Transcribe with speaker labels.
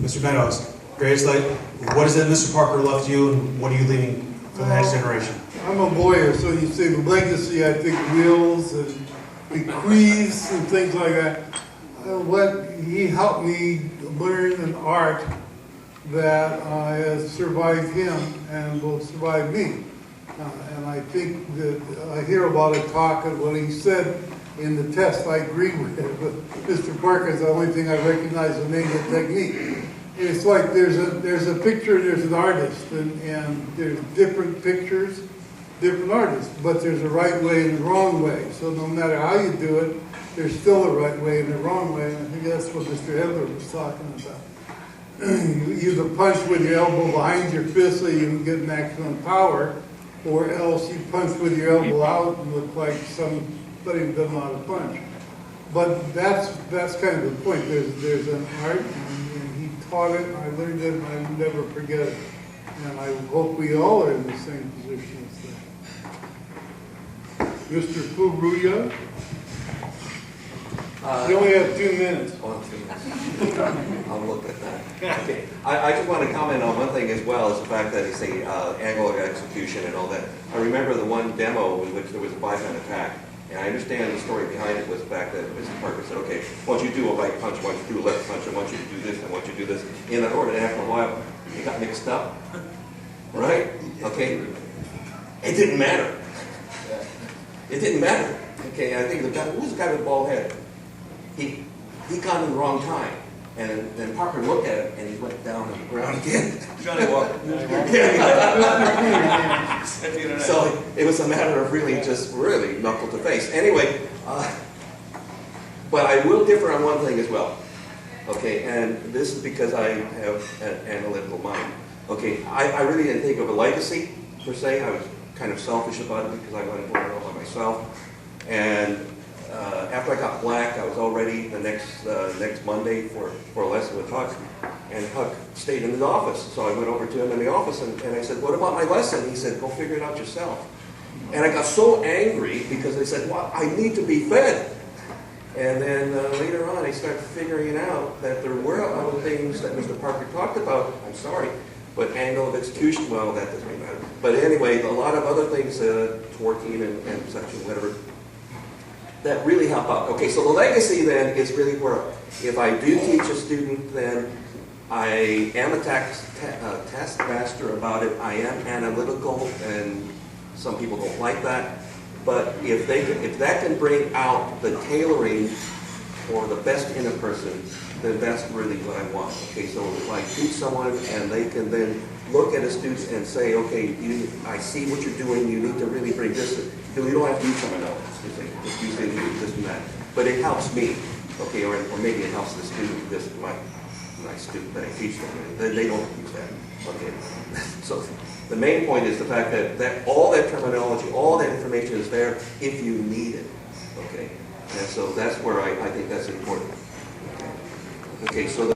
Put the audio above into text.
Speaker 1: Mr. Meadows, greatest what is it Mr. Parker left you, and what are you leaving for the next generation?
Speaker 2: I'm a lawyer, so you say the legacy, I think, wills and bequeaths and things like that. What he helped me learn an art that has survived him and will survive me. And I think that I hear a lot of talk of what he said in the test. I agree with it, but Mr. Parker is the only thing I recognize the name of the technique. It's like there's a picture and there's an artist, and there's different pictures, different artists, but there's a right way and a wrong way. So no matter how you do it, there's still a right way and a wrong way, and I think that's what Mr. Edler was talking about. You either punch with your elbow behind your fist so you can get maximum power, or else you punch with your elbow out and look like somebody who doesn't know how to punch. But that's kind of the point. There's an art, and he taught it, and I learned it, and I will never forget it. And I hope we all are in the same position as that. Mr. Furuya? You only have 2 minutes.
Speaker 3: Oh, 2 minutes. I'll look at that. Okay. I just want to comment on one thing as well, is the fact that it's the angle of execution and all that. I remember the one demo in which there was a bicep attack, and I understand the story behind it was the fact that Mr. Parker said, okay, once you do a right punch, once you do a left punch, I want you to do this, I want you to do this, in that order, and after a while, it got mixed up. Right? Okay? It didn't matter. It didn't matter. Okay, I think the guy, who was the guy with the bald head? He got in the wrong time. And then Parker looked at him and he went down on the ground again.
Speaker 4: Johnny Walker.
Speaker 3: So it was a matter of really knuckle to face. Anyway, but I will differ on one thing as well. Okay, and this is because I have an analytical mind. Okay, I really didn't think of a legacy per se. I was kind of selfish about it because I wanted to learn all by myself. And after I got black, I was all ready the next Monday for a lesson with Huck, and Huck stayed in his office. So I went over to him in the office and I said, "What about my lesson?" He said, "Go figure it out yourself." And I got so angry because they said, "Well, I need to be fed." And then later on, I started figuring out that there were other things that Mr. Parker talked about. I'm sorry, but angle of execution, well, that doesn't really matter. But anyway, a lot of other things, twerking and such and whatever, that really help out. Okay, so the legacy then is really where, if I do teach a student, then I am a taskmaster about it. I am analytical, and some people don't like that. But if that can bring out the tailoring or the best in a person, then that's really what I want. Okay, so if I teach someone and they can then look at a student and say, okay, I see what you're doing, you need to really bring this in. You don't have to use someone else. Just use this and that. But it helps me, okay, or maybe it helps the student, my student that I teach them. They don't use that. Okay. So the main point is the fact that all that terminology, all that information is there if you need it. Okay. And so that's where I think that's important. Okay, so